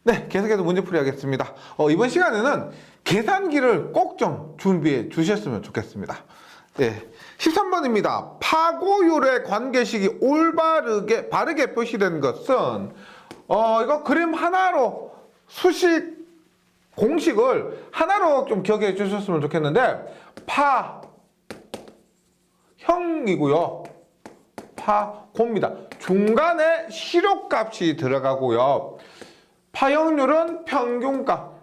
네, 계속해서 문제풀이 하겠습니다. 이번 시간에는 계산기를 꼭 좀 준비해 주셨으면 좋겠습니다. 네, 13번입니다. 파고율의 관계식이 바르게 표시된 것은 이거 그림 하나로 수식 공식을 하나로 좀 기억해 주셨으면 좋겠는데 파형이고요. 파고입니다. 중간에 실효값이 들어가고요. 파형률은 평균값,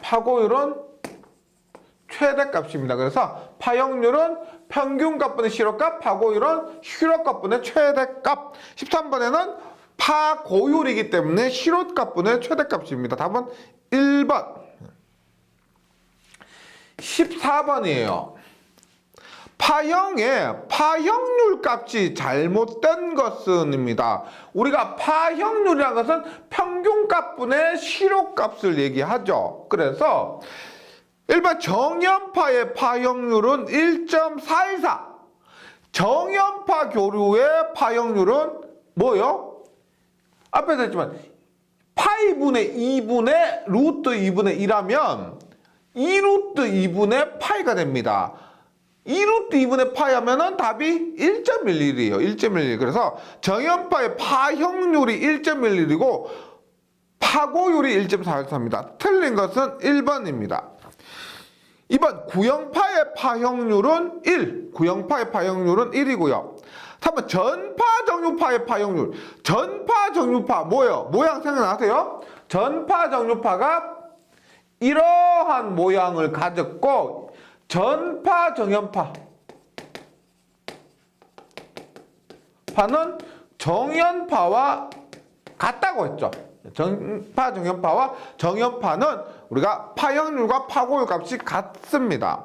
파고율은 최대값입니다. 그래서 파형률은 평균값분의 실효값, 파고율은 실효값분의 최대값. 13번에는 파고율이기 때문에 실효값분의 최대값입니다. 답은 1번. 14번이에요. 파형의 파형률 값이 잘못된 것은입니다. 우리가 파형률이라는 것은 평균값분의 실효값을 얘기하죠. 그래서 일반 정연파의 파형률은 1.414. 정연파 교류의 파형률은 뭐요? 앞에서 했지만 파이분의 2분의 루트 2분의 1하면 2루트 2분의 파이가 됩니다. 2루트 2분의 파이 하면은 답이 1.11이에요. 1.11. 그래서 정연파의 파형률이 1.11이고 파고율이 1.414입니다. 틀린 것은 1번입니다. 2번 구형파의 파형률은 1. 구형파의 파형률은 1이고요. 3번 전파정류파의 파형률. 전파정류파 뭐예요? 모양 생각나세요? 전파정류파가 이러한 모양을 가졌고 전파정연파 파는 정연파와 같다고 했죠. 전파정연파와 정연파는 우리가 파형률과 파고율 값이 같습니다.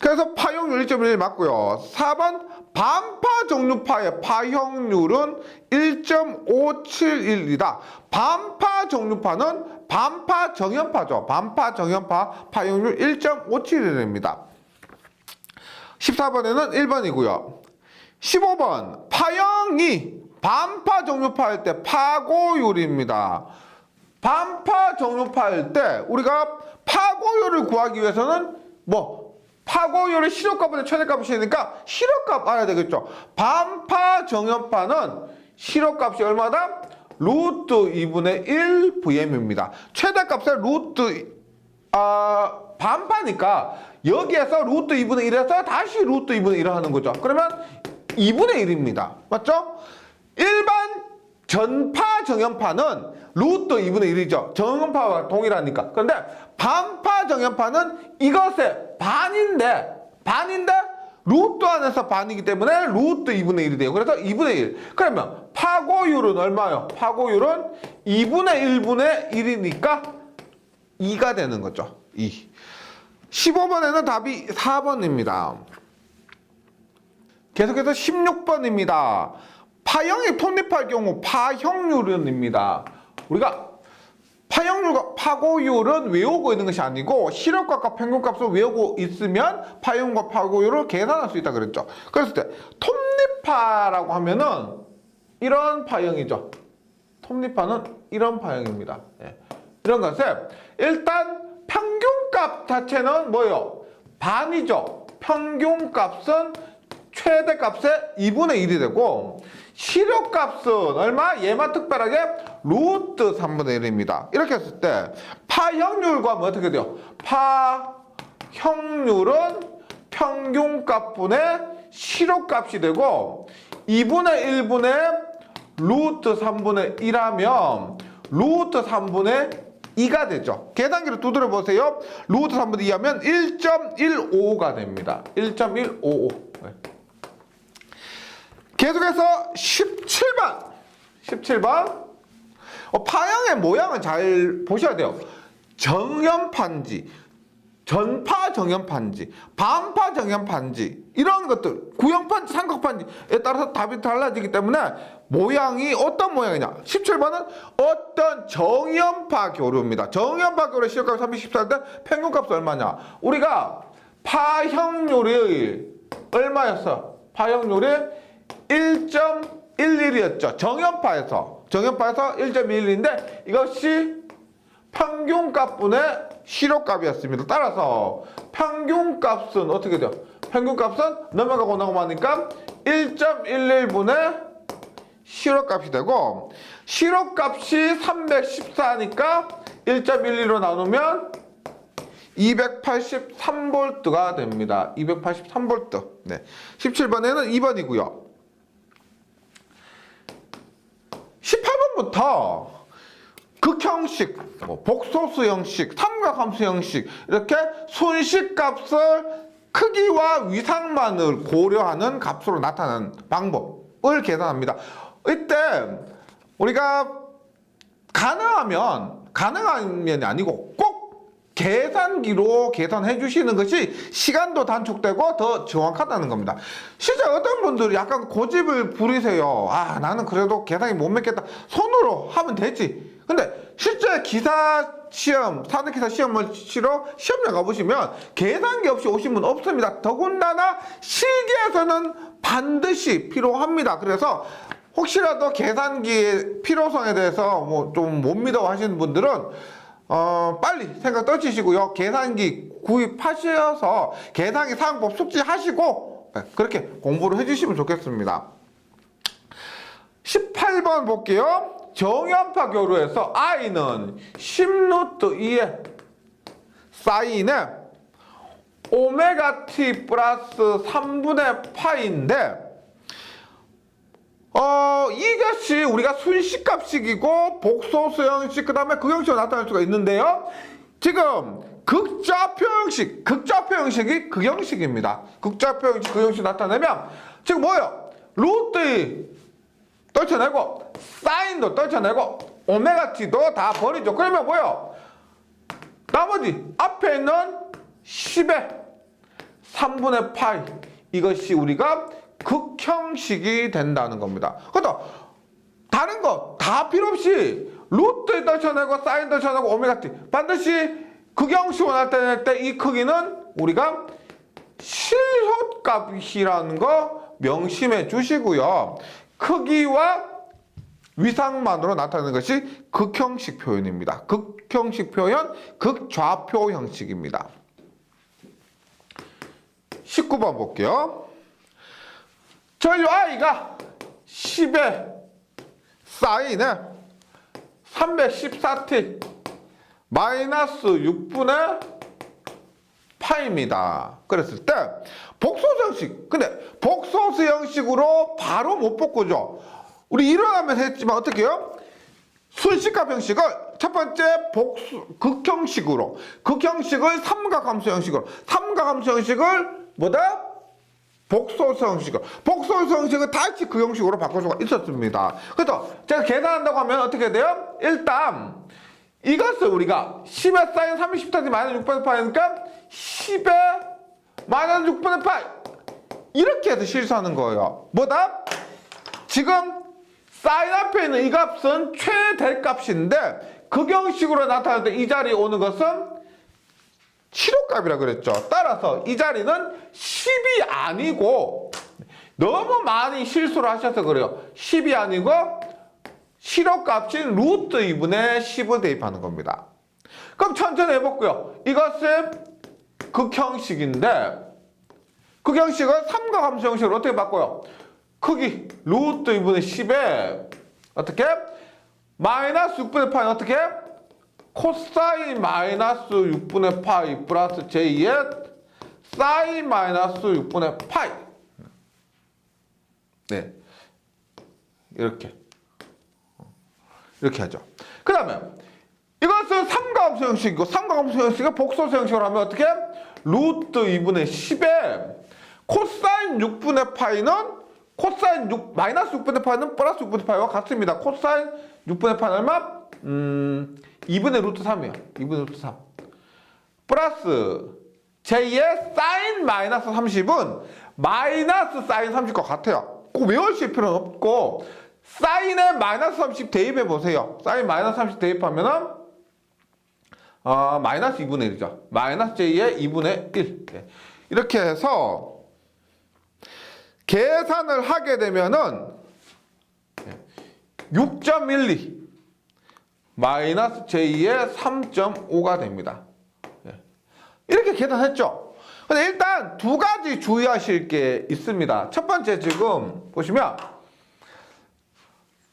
그래서 파형률 1.1 맞고요. 4번 반파정류파의 파형률은 1.571이다. 반파정류파는 반파정연파죠. 반파정연파 파형률 1.571입니다. 14번에는 1번이고요. 15번 파형이 반파정류파일 때 파고율입니다. 반파정류파일 때 우리가 파고율을 구하기 위해서는 파고율의 실효값보다 최대값이니까 실효값 알아야 되겠죠. 반파정연파는 실효값이 얼마다? 루트 2분의 1 VM입니다. 최대값은 반파니까 여기에서 루트 2분의 1에서 다시 루트 2분의 1을 하는 거죠. 그러면 2분의 1입니다. 맞죠? 일반 전파 정연파는 루트 2분의 1이죠. 정연파와 동일하니까. 그런데 반파 정연파는 이것의 반인데 루트 안에서 반이기 때문에 루트 2분의 1이 돼요. 그래서 2분의 1. 그러면 파고율은 얼마요? 파고율은 2분의 1분의 1이니까 2가 되는 거죠. 2. 15번에는 답이 4번입니다. 계속해서 16번입니다. 파형이 톱니파일 경우 파형률은입니다. 우리가 파형률과 파고율은 외우고 있는 것이 아니고 실효값과 평균값을 외우고 있으면 파형과 파고율을 계산할 수 있다 그랬죠. 그랬을 때 톱니파라고 하면은 이런 파형이죠. 톱니파는 이런 파형입니다. 이런 것에 일단 평균값 자체는 뭐예요? 반이죠. 평균값은 최대값의 2분의 1이 되고 실효값은 얼마? 얘만 특별하게 루트 3분의 1입니다. 이렇게 했을 때 파형률과 어떻게 돼요? 파형률은 평균값분의 실효값이 되고 2분의 1분의 루트 3분의 1하면 루트 3분의 2가 되죠. 계산기를 두드려 보세요. 루트 3분의 2 하면 1.155가 됩니다. 1.155. 계속해서 17번. 파형의 모양을 잘 보셔야 돼요. 정연파인지, 전파정연파인지, 반파정연파인지 이런 것들, 구형파인지, 삼각파인지에 따라서 답이 달라지기 때문에 모양이 어떤 모양이냐. 17번은 어떤 정연파 교류입니다. 정연파 교류의 실효값이 314일 때 평균값은 얼마냐. 우리가 파형률이 얼마였어? 파형률이 1.11이었죠. 정연파에서. 정연파에서 1.21인데 이것이 평균값분의 실효값이었습니다. 따라서 평균값은 어떻게 돼요? 평균값은 넘어가고 나가니까 1.11분의 실효값이 되고 실효값이 314니까 1.12로 나누면 283V가 됩니다. 283V. 네. 17번에는 2번이고요. 18번부터 극형식, 복소수 형식, 삼각함수 형식 이렇게 손실값을 크기와 위상만을 고려하는 값으로 나타내는 방법을 계산합니다. 이때 우리가 가능하면이 아니고 꼭 계산기로 계산해 주시는 것이 시간도 단축되고 더 정확하다는 겁니다. 실제 어떤 분들이 약간 고집을 부리세요. 아, 나는 그래도 계산기 못 맺겠다. 손으로 하면 되지. 근데 실제 기사 시험, 산업기사 시험을 치러 시험장 가보시면 계산기 없이 오신 분 없습니다. 더군다나 실기에서는 반드시 필요합니다. 그래서 혹시라도 계산기의 필요성에 대해서 뭐 좀 못 믿어 하시는 분들은 빨리 생각 떨치시고요. 계산기 구입하셔서 계산기 사용법 숙지하시고 그렇게 공부를 해주시면 좋겠습니다. 18번 볼게요. 정연파 교류에서 i는 10루트2의 사인에 오메가 t 플러스 3분의 파인데 이것이 우리가 순식값식이고 복소수 형식 그 다음에 극형식으로 나타날 수가 있는데요. 지금 극좌표 형식이 극형식입니다. 극좌표 형식 극형식 나타내면 지금 뭐예요? 루트 떨쳐내고 사인도 떨쳐내고 오메가 t도 다 버리죠. 그러면 뭐예요? 나머지 앞에 있는 10의 3분의 파이 이것이 우리가 극형식이 된다는 겁니다. 그렇다 다른 거 다 필요 없이 루트 떨쳐내고 사인 떨쳐내고 오메가 t 반드시 극형식으로 나타낼 때 이 크기는 우리가 실효값이라는 거 명심해 주시고요. 크기와 위상만으로 나타내는 것이 극형식 표현입니다. 극형식 표현, 극좌표 형식입니다. 19번 볼게요. 전류 i가 10의 사인에 314t 마이너스 6분의 파입니다. 그랬을 때 복소수 형식. 근데 복소수 형식으로 바로 못 바꾸죠. 우리 일어나면 했지만 어떻게 해요? 순식값 형식을 첫 번째 극형식으로 극형식을 삼각함수 형식으로 삼각함수 형식을 뭐다? 복소수 형식으로 복소수 형식을 다시 그 형식으로 바꿀 수가 있었습니다. 그래서 제가 계산한다고 하면 어떻게 돼요? 일단 이것을 우리가 10의 사인 30타지 마이너스 6분의 파이니까 10의 마이너스 6분의 파이 이렇게 해서 실수하는 거예요. 뭐다? 지금 사인 앞에 있는 이 값은 최대값인데 극형식으로 나타날 때 이 자리에 오는 것은 실효값이라 그랬죠. 따라서 이 자리는 10이 아니고 너무 많이 실수를 하셔서 그래요. 10이 아니고 실효값인 루트 2분의 10을 대입하는 겁니다. 그럼 천천히 해볼게요. 이것은 극형식인데 극형식을 삼각함수 형식으로 어떻게 바꿔요? 크기 루트 2분의 10에 어떻게? 마이너스 6분의 파이는 어떻게? 코사인 마이너스 6분의 파이 플러스 j의 사인 마이너스 6분의 파이. 네. 이렇게 하죠. 그 다음에 이것은 삼각함수 형식이고 삼각함수 형식을 복소수 형식으로 하면 어떻게? 루트 2분의 10에 코사인 6분의 파이는 코사인 6, 마이너스 6분의 파이는 플러스 6분의 파이와 같습니다. 코사인 6분의 파이는 얼마? 2분의 루트 3이에요. 2분의 루트 3. 플러스 j의 사인 마이너스 30은 마이너스 사인 30과 같아요. 꼭 외우실 필요는 없고 사인에 마이너스 30 대입해 보세요. 사인 마이너스 30 대입하면은 마이너스 2분의 1이죠. 마이너스 j의 2분의 1. 네. 이렇게 해서 계산을 하게 되면은 6.12 마이너스 j2의 3.5가 됩니다. 이렇게 계산했죠. 근데 일단 두 가지 주의하실 게 있습니다. 첫 번째, 지금 보시면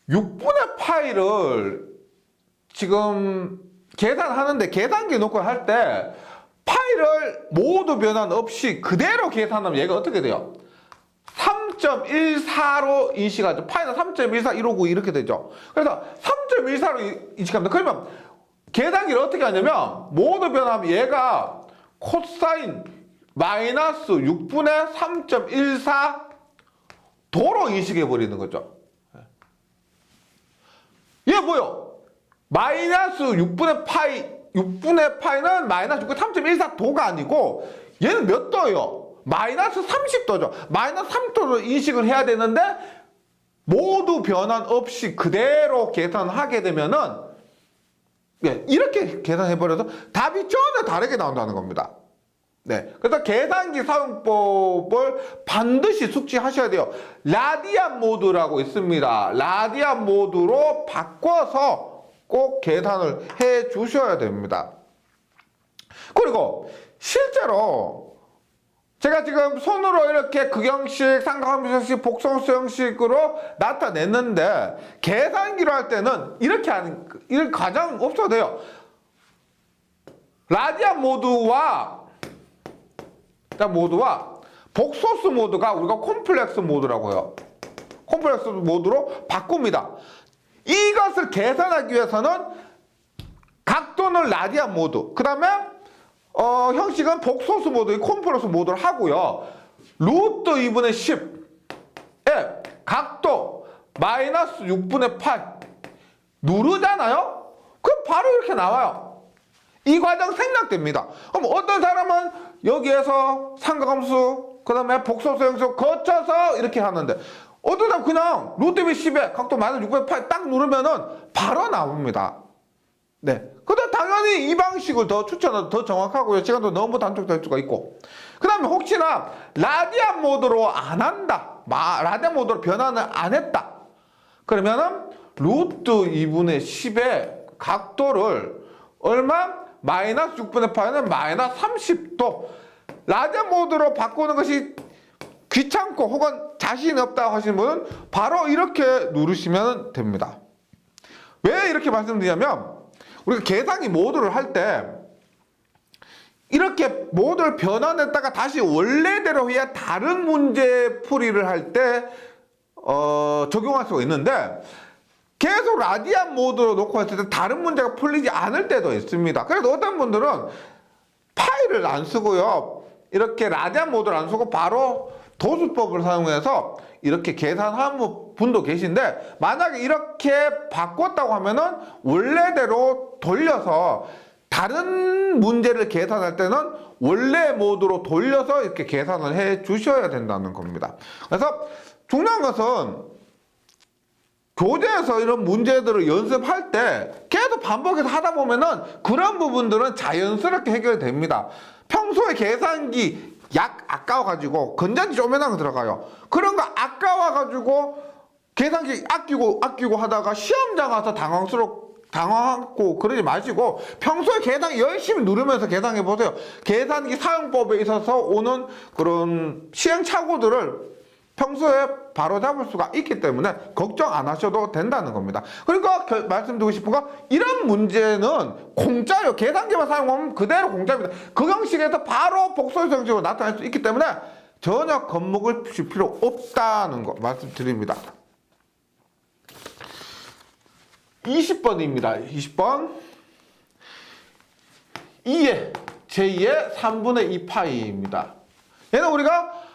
6분의 파이를 지금 계산하는데 계산기 놓고 할 때 파이를 모두 변환 없이 그대로 계산하면 얘가 어떻게 돼요? 3.14로 인식하죠. 파이는 3.14, 159 이렇게 되죠. 그래서 3.14로 인식합니다. 그러면 계산기를 어떻게 하냐면 모두 변하면 얘가 코사인 마이너스 6분의 3.14 도로 인식해 버리는 거죠. 얘 뭐요? 마이너스 6분의 파이는 마이너스 6분의 3.14 도가 아니고 얘는 몇 도예요? 마이너스 30도죠. 마이너스 3도로 인식을 해야 되는데 모두 변환 없이 그대로 계산하게 되면은 이렇게 계산해버려서 답이 전혀 다르게 나온다는 겁니다. 네, 그래서 계산기 사용법을 반드시 숙지하셔야 돼요. 라디안 모드라고 있습니다. 라디안 모드로 바꿔서 꼭 계산을 해 주셔야 됩니다. 그리고 실제로 제가 지금 손으로 이렇게 극형식, 삼각함수형식, 복성수 형식으로 나타냈는데 계산기로 할 때는 이렇게 하는 이런 과정 없어도 돼요. 라디안 모드와 복소수 모드가 우리가 콤플렉스 모드라고 해요. 콤플렉스 모드로 바꿉니다. 이것을 계산하기 위해서는 각도는 라디안 모드, 그 다음에 형식은 복소수 모드, 콤플렉스 모드를 하고요. 루트 2분의 10에 각도 마이너스 6분의 8 누르잖아요? 그럼 바로 이렇게 나와요. 이 과정 생략됩니다. 그럼 어떤 사람은 여기에서 삼각함수, 그 다음에 복소수 형식 거쳐서 이렇게 하는데 어떤 사람은 그냥 루트 10에 각도 마이너스 6분의 8 딱 누르면은 바로 나옵니다. 네. 근데 당연히 이 방식을 더 추천해도 더 정확하고요. 시간도 너무 단축될 수가 있고. 그 다음에 혹시나 라디안 모드로 안 한다. 라디안 모드로 변환을 안 했다. 그러면은 루트 2분의 10의 각도를 얼마? 마이너스 6분의 8은 마이너스 30도. 라디안 모드로 바꾸는 것이 귀찮고 혹은 자신이 없다 하시는 분은 바로 이렇게 누르시면 됩니다. 왜 이렇게 말씀드리냐면 우리가 계산기 모드를 할 때 이렇게 모드를 변환했다가 다시 원래대로 해야 다른 문제 풀이를 할 때 적용할 수가 있는데 계속 라디안 모드로 놓고 했을 때 다른 문제가 풀리지 않을 때도 있습니다. 그래서 어떤 분들은 파일을 안 쓰고요. 이렇게 라디안 모드를 안 쓰고 바로 도수법을 사용해서 이렇게 계산하는 분도 계신데 만약에 이렇게 바꿨다고 하면은 원래대로 돌려서 다른 문제를 계산할 때는 원래 모드로 돌려서 이렇게 계산을 해 주셔야 된다는 겁니다. 그래서 중요한 것은 교재에서 이런 문제들을 연습할 때 계속 반복해서 하다 보면은 그런 부분들은 자연스럽게 해결됩니다. 평소에 계산기 약 아까워가지고 건전지 쪼매난 거 들어가요. 그런 거 아까워가지고 계산기 아끼고 하다가 시험장 가서 당황하고 그러지 마시고 평소에 계산기 열심히 누르면서 계산해 보세요. 계산기 사용법에 있어서 오는 그런 시행착오들을 평소에 바로 잡을 수가 있기 때문에 걱정 안 하셔도 된다는 겁니다. 그러니까 말씀드리고 싶은 거 이런 문제는 공짜예요. 계산기만 사용하면 그대로 공짜입니다. 그 형식에서 바로 복소수 형식으로 나타날 수 있기 때문에 전혀 겁먹을 필요 없다는 거 말씀드립니다. 20번입니다. 20번 2의 제2의 3분의 2 파이입니다. 얘는 우리가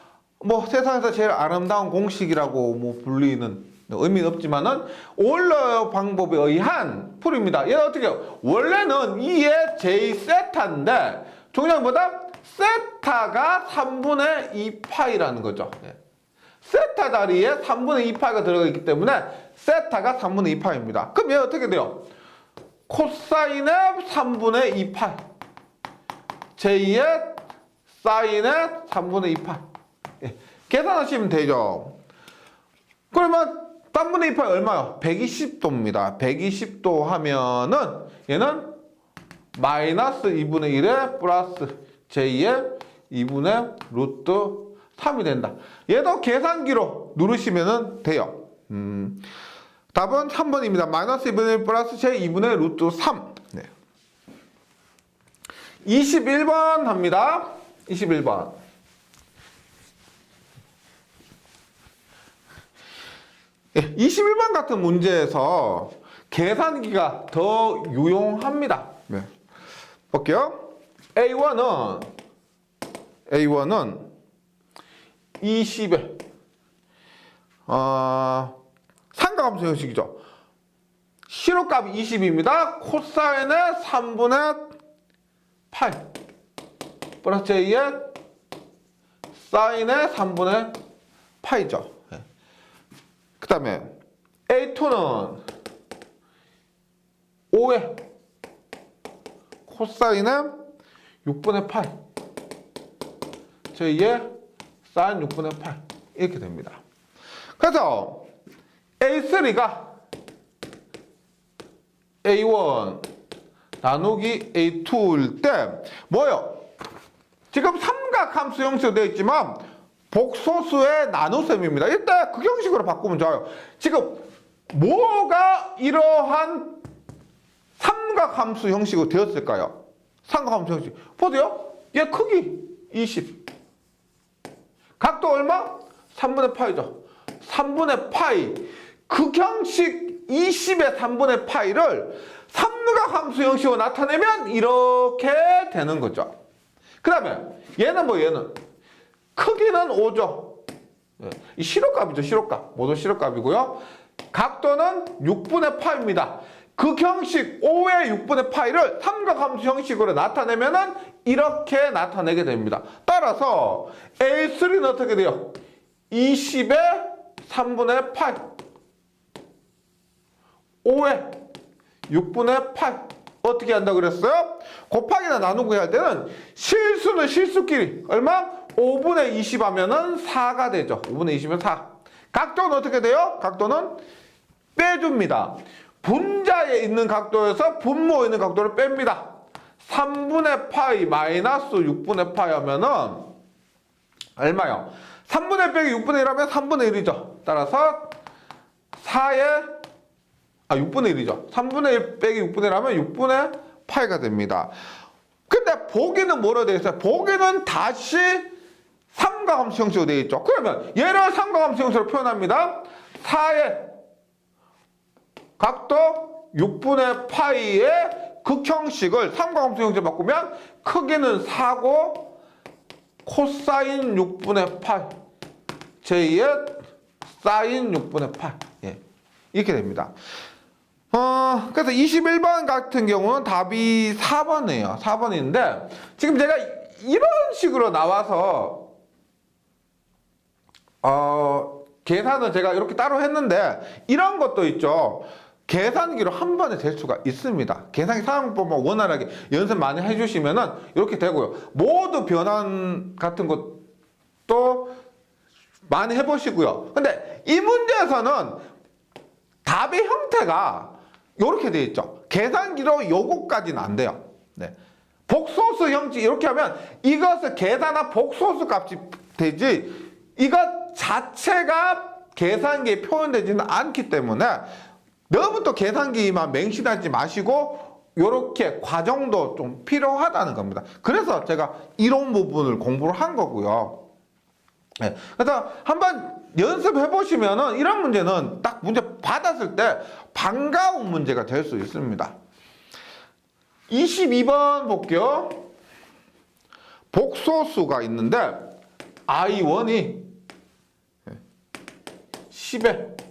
세상에서 제일 아름다운 공식이라고 불리는 의미는 없지만은 오일러 방법에 의한 풀이입니다. 얘는 어떻게 해요? 원래는 2의 j 세타인데 중요한 것보다 세타가 3분의 2 파이라는 거죠. 세타 자리에 3분의 2 파이가 들어가 있기 때문에 세타가 3분의 2 파이입니다. 그럼 얘 어떻게 돼요? 코사인의 3분의 2 파이 j2의 사인의 3분의 2 파이 계산하시면 되죠. 그러면 3분의 2파이 얼마요? 120도입니다. 120도 하면은 얘는 마이너스 2분의 1에 플러스 j의 2분의 루트 3이 된다. 얘도 계산기로 누르시면 돼요. 답은 3번입니다. 마이너스 2분의 1 플러스 j 2분의 루트 3. 네. 21번 합니다. 21번. 예, 21번 같은 문제에서 계산기가 더 유용합니다. 네. 볼게요. A1은 20에 삼각함수 형식이죠. 시로값이 20입니다. 코사인의 3분의 8 플러스 j의 사인의 3분의 8이죠. 그 다음에 A2는 5의 코사인의 6분의 8 j의 사인 6분의 8 이렇게 됩니다. 그래서 A3가 A1 나누기 A2일 때 뭐예요? 지금 삼각함수 형식으로 되어 있지만 복소수의 나눗셈입니다. 일단 그 형식으로 바꾸면 좋아요. 지금 뭐가 이러한 삼각함수 형식으로 되었을까요? 삼각함수 형식. 보세요. 얘 크기 20. 각도 얼마? 3분의 파이죠. 3분의 파이. 극형식 20의 3분의 파이를 삼각함수 형식으로 나타내면 이렇게 되는 거죠. 그 다음에 얘는 얘는 크기는 5죠. 이 시로값이죠. 시로값. 모두 시로값이고요. 각도는 6분의 파입니다. 극형식 5의 6분의 파이를 삼각함수 형식으로 나타내면은 이렇게 나타내게 됩니다. 따라서 A3는 어떻게 돼요? 20의 3분의 8 5의 6분의 8 어떻게 한다고 그랬어요? 곱하기나 나누기 할 때는 실수는 실수끼리 얼마? 5분의 20 하면은 4가 되죠. 5분의 20이면 4. 각도는 어떻게 돼요? 각도는 빼줍니다. 분자에 있는 각도에서 분모에 있는 각도를 뺍니다. 3분의 파이 마이너스 6분의 파이 하면은 얼마요? 3분의 1 빼기 6분의 1 하면 3분의 1이죠. 따라서 4의 6분의 1이죠. 3분의 1 빼기 6분의 1 하면 6분의 8가 됩니다. 근데 보기는 뭐로 되어 있어요? 보기는 다시 삼각함수 형식으로 되어 있죠. 그러면 얘를 삼각함수 형식으로 표현합니다. 4의 각도 6분의 파이의 극형식을 삼각함수 형식으로 바꾸면 크기는 4고 코사인 6분의 8 j의 사인 6분의 8 이렇게 됩니다. 그래서 21번 같은 경우는 답이 4번이에요. 4번인데 지금 제가 이런 식으로 나와서 계산을 제가 이렇게 따로 했는데 이런 것도 있죠. 계산기로 한 번에 될 수가 있습니다. 계산기 사용법만 원활하게 연습 많이 해주시면은 이렇게 되고요. 모두 변환 같은 것도 많이 해보시고요. 근데 이 문제에서는 답의 형태가 이렇게 되어 있죠. 계산기로 요거까지는 안 돼요. 네. 복소수 형식 이렇게 하면 이것을 계산한 복소수 값이 되지 이것 자체가 계산기에 표현되지는 않기 때문에 너무 또 계산기만 맹신하지 마시고 이렇게 과정도 좀 필요하다는 겁니다. 그래서 제가 이런 부분을 공부를 한 거고요. 네. 그래서 한번 연습해 보시면은 이런 문제는 딱 문제 받았을 때 반가운 문제가 될 수 있습니다. 22번 볼게요. 복소수가 있는데 I1이 10의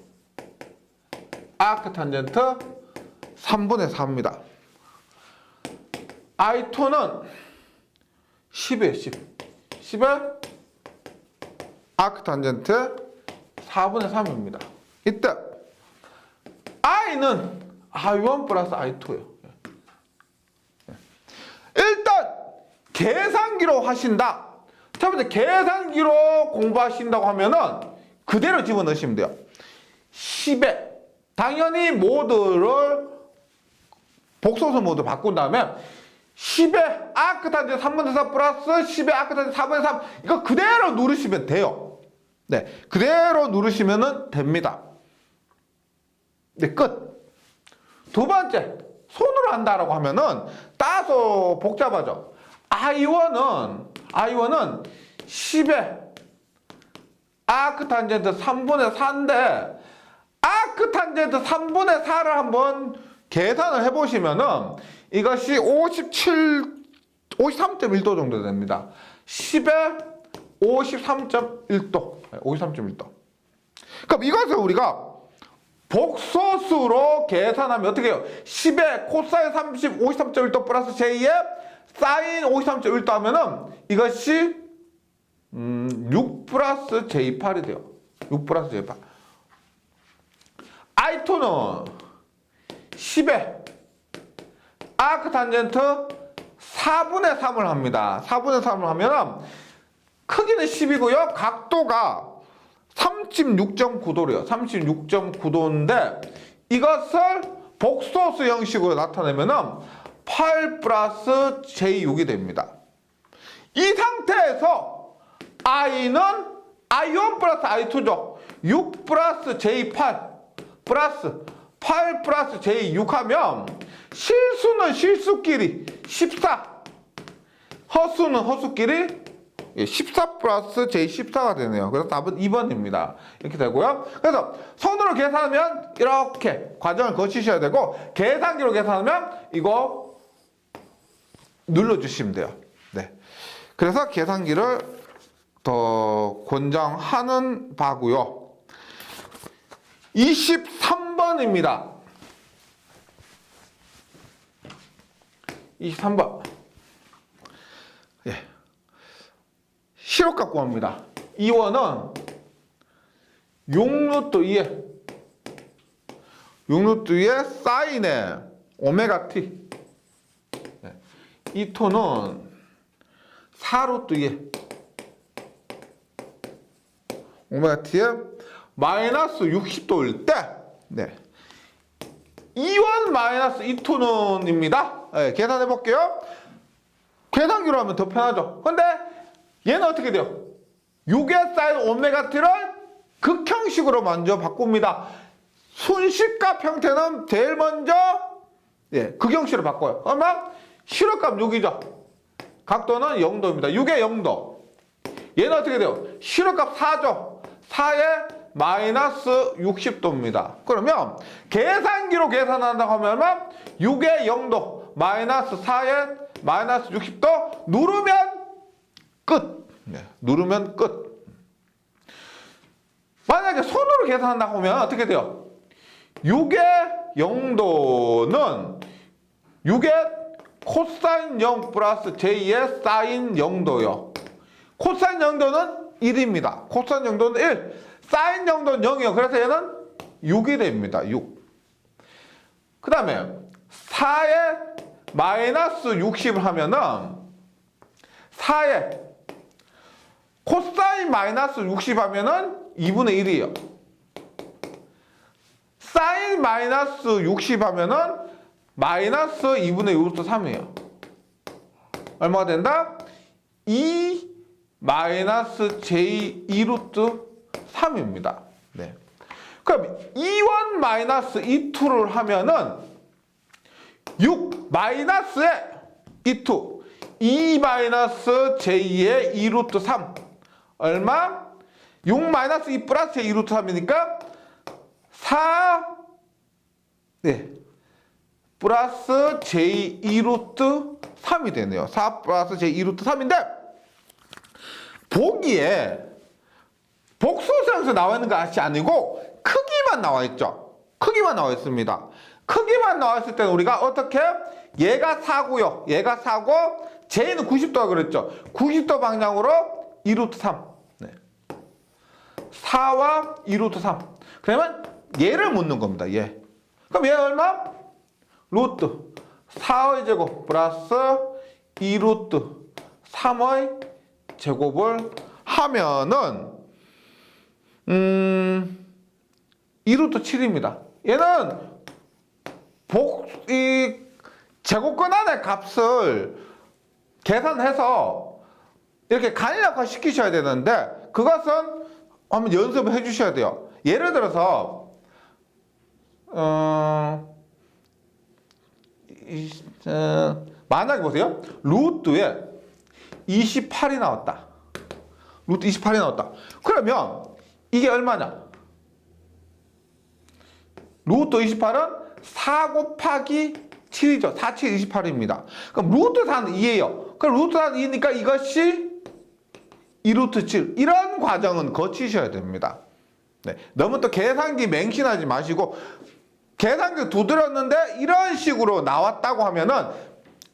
아크탄젠트 3분의 4입니다. I2는 10의 10의 아크탄젠트 4분의 3입니다. 이때 I는 I1 플러스 I2예요. 일단 계산기로 하신다. 첫 번째 계산기로 공부하신다고 하면은 그대로 집어넣으시면 돼요. 10에 당연히 모드를 복소수 모드 바꾼 다음에 10의 아크탄젠트 3분의 4 플러스 10의 아크탄젠트 4분의 3 이거 그대로 누르시면 돼요. 네, 그대로 누르시면 됩니다. 네, 끝. 두 번째, 손으로 한다라고 하면은 따서 복잡하죠. I1은 10의 아크탄젠트 3분의 4인데 아크탄젠트 3분의 4를 한번 계산을 해보시면은 이것이 53.1도 정도 됩니다. 10에 53.1도. 53.1도. 그럼 이것을 우리가 복소수로 계산하면 어떻게 해요? 10에 코사인 30, 53.1도 플러스 J에 사인 53.1도 하면은 이것이 6 플러스 J8이 돼요. 6 플러스 J8. I2는 10에 아크탄젠트 4분의 3을 합니다. 4분의 3을 하면은 크기는 10이고요. 각도가 36.9도래요. 36.9도인데 이것을 복소수 형식으로 나타내면은 8 플러스 J6이 됩니다. 이 상태에서 I는 I1 플러스 I2죠. 6 플러스 J8 플러스 8 플러스 J6 하면 실수는 실수끼리 14, 허수는 허수끼리 14 플러스 J14가 되네요. 그래서 답은 2번입니다. 이렇게 되고요. 그래서 손으로 계산하면 이렇게 과정을 거치셔야 되고 계산기로 계산하면 이거 눌러주시면 돼요. 네. 그래서 계산기를 더 권장하는 바고요. 23번입니다. 23번. 예. 실효값 구합니다. 2원은 6루트 2에 6루트 2에 사인에 오메가 t. 네. 2토는 4루트 2에 오메가 t에 마이너스 60도일 때, 네. 2원 마이너스 2토는입니다. 네, 계산해 볼게요. 계산기로 하면 더 편하죠. 근데 얘는 어떻게 돼요? 6의 사인 오메가 t를 극형식으로 먼저 바꿉니다. 순식값 형태는 제일 먼저 극형식으로 바꿔요. 그러면 실효값 6이죠. 각도는 0도입니다. 6의 0도. 얘는 어떻게 돼요? 실효값 4죠. 4의 마이너스 60도입니다. 그러면 계산기로 계산한다고 하면 6의 0도 마이너스 4의 마이너스 60도 누르면 끝. 네, 누르면 끝. 만약에 손으로 계산한다고 하면 어떻게 돼요? 6의 0도는 6의 코사인 0 플러스 J의 사인 0도요. 코사인 0도는 1입니다. 코사인 0도는 1. 사인 0도는 0이요. 그래서 얘는 6이 됩니다. 6. 그 다음에 4에 마이너스 60을 하면은 4에 코사인 마이너스 60 하면은 2분의 1이에요. 사인 마이너스 60 하면은 마이너스 2분의 루트 3이에요. 얼마가 된다? 2 마이너스 J 2 루트 3입니다. 네. 그럼 2원 마이너스 2투를 하면은 6 마이너스에 2투 2 마이너스 J의 2 루트 3 얼마? 6 마이너스 2 플러스 J 2 루트 3이니까 4 플러스 J 2 루트 3이 되네요. 4 플러스 J 2 루트 3인데 보기에 복소수에서 나와 있는 것이 아니고 크기만 나와 있죠. 크기만 나와 있습니다. 크기만 나와 있을 때는 우리가 어떻게? 얘가 4고요. 얘가 4고 J는 90도가 그랬죠. 90도 방향으로 2 루트 3. 네. 4와 2 루트 3. 그러면 얘를 묻는 겁니다. 얘. 그럼 얘 얼마? 루트 4의 제곱 플러스 2 루트 3의 제곱을 하면은 2루트 7입니다. 얘는 이 제곱권 안의 값을 계산해서 이렇게 간략화 시키셔야 되는데 그것은 한번 연습을 해 주셔야 돼요. 예를 들어서 만약에 보세요. 루트에 28이 나왔다. 루트 28이 나왔다. 그러면 이게 얼마냐? 루트 28은 4 곱하기 7이죠. 4, 7, 28입니다. 그럼 루트 4는 2예요. 그럼 루트 4는 2니까 이것이 2루트 7. 이런 과정은 거치셔야 됩니다. 네. 너무 또 계산기 맹신하지 마시고 계산기 두드렸는데 이런 식으로 나왔다고 하면은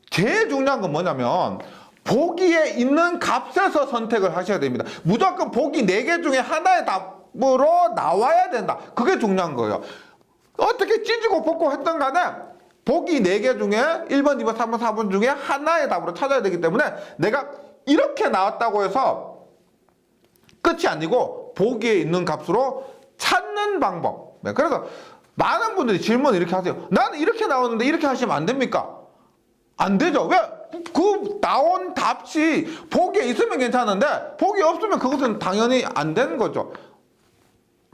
제일 중요한 건 뭐냐면 보기에 있는 값에서 선택을 하셔야 됩니다. 무조건 보기 4개 중에 하나의 답으로 나와야 된다. 그게 중요한 거예요. 어떻게 찢고 뽑고 했던 간에 보기 4개 중에 1번, 2번, 3번, 4번 중에 하나의 답으로 찾아야 되기 때문에 내가 이렇게 나왔다고 해서 끝이 아니고 보기에 있는 값으로 찾는 방법. 네, 그래서 많은 분들이 질문을 이렇게 하세요. 나는 이렇게 나오는데 이렇게 하시면 안 됩니까? 안 되죠. 왜? 그 나온 답이 보기에 있으면 괜찮은데 보기에 없으면 그것은 당연히 안 되는 거죠.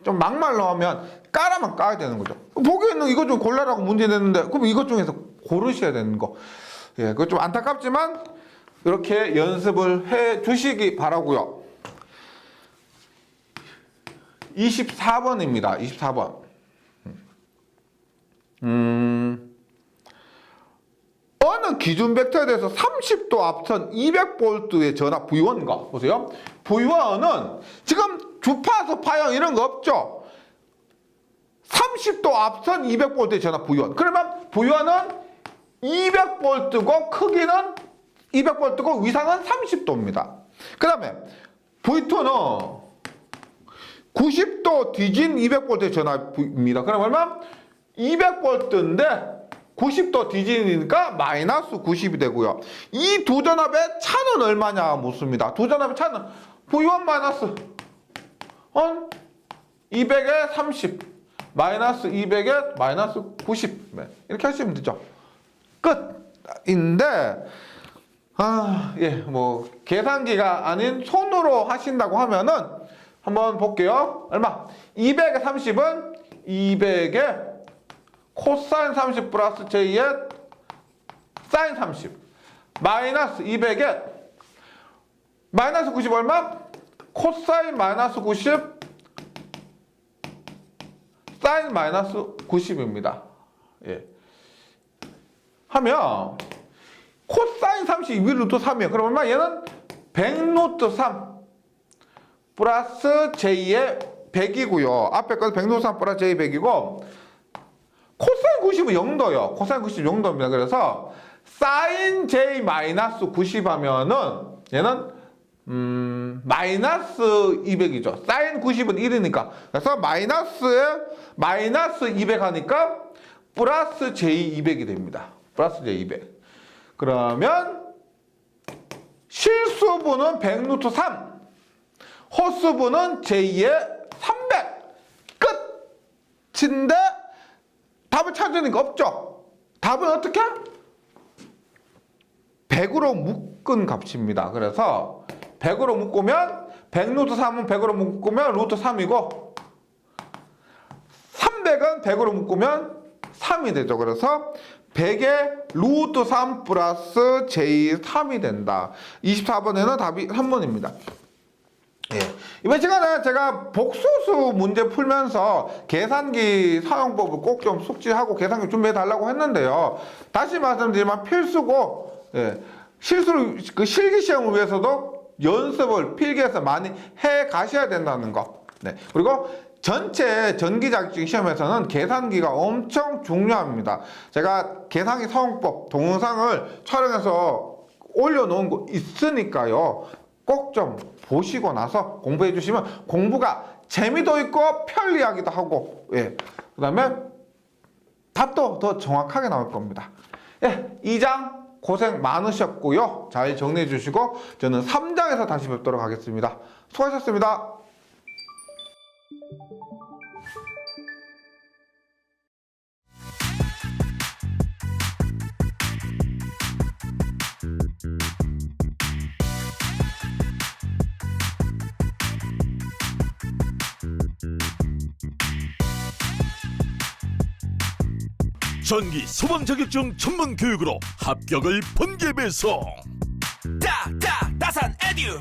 좀 막말로 하면 까라면 까야 되는 거죠. 보기에 있는 이것 좀 골라라고 문제 냈는데 그럼 이것 중에서 고르셔야 되는 거. 예, 그거 좀 안타깝지만 이렇게 연습을 해 주시기 바라고요. 24번입니다. 24번. 어느 기준 벡터에 대해서 30도 앞선 200V의 전압 V1과 보세요. V1은 지금 주파수 파형 이런 거 없죠. 30도 앞선 200V의 전압 V1. 그러면 V1은 200V고 크기는 200V고 위상은 30도입니다. 그 다음에 V2는 90도 뒤진 200V의 전압입니다. 그럼 얼마? 200V인데 90도 뒤지니까 마이너스 90이 되고요. 이 두 전압의 차는 얼마냐 묻습니다. 두 전압의 차는 V1 마이너스 200에 30 마이너스 200에 마이너스 90 이렇게 하시면 되죠. 끝인데 예, 뭐 계산기가 아닌 손으로 하신다고 하면은 한번 볼게요. 얼마? 200에 30은 200에 코사인 30 플러스 J의 사인 30 마이너스 200에 마이너스 90 얼마? 코사인 마이너스 90 사인 마이너스 90입니다. 예. 하면 코사인 30 1루트 3이에요. 그럼 얼마? 얘는 100루트 3 플러스 J의 100이고요. 앞에 거 100루트 3 플러스 J 100이고 코사인 90은 0도요. 코사인 90 0도입니다. 그래서 사인 J 마이너스 90 하면은 얘는 마이너스 200이죠. 사인 90은 1이니까. 그래서 마이너스 200 하니까 플러스 J 200이 됩니다. 플러스 J 200. 그러면 실수분은 100루트 3. 호수분은 J의 300. 끝인데 답을 찾으니까 없죠. 답은 어떻게? 100으로 묶은 값입니다. 그래서 100으로 묶으면 100루트 3은 100으로 묶으면 루트 3이고 300은 100으로 묶으면 3이 되죠. 그래서 100에 루트 3 플러스 J3이 된다. 24번에는 답이 3번입니다. 예. 이번 시간에 제가 복소수 문제 풀면서 계산기 사용법을 꼭 좀 숙지하고 계산기 준비해 달라고 했는데요. 다시 말씀드리면 필수고, 예. 그 실기 시험을 위해서도 연습을 필기해서 많이 해 가셔야 된다는 거. 네. 그리고 전체 전기자격증 시험에서는 계산기가 엄청 중요합니다. 제가 계산기 사용법 동영상을 촬영해서 올려놓은 거 있으니까요. 꼭 좀 보시고 나서 공부해 주시면 공부가 재미도 있고 편리하기도 하고, 예. 그 다음에 답도 더 정확하게 나올 겁니다. 예, 2장 고생 많으셨고요. 잘 정리해 주시고 저는 3장에서 다시 뵙도록 하겠습니다. 수고하셨습니다. 전기 소방 자격증 전문 교육으로 합격을 번개 배송. 따산 에듀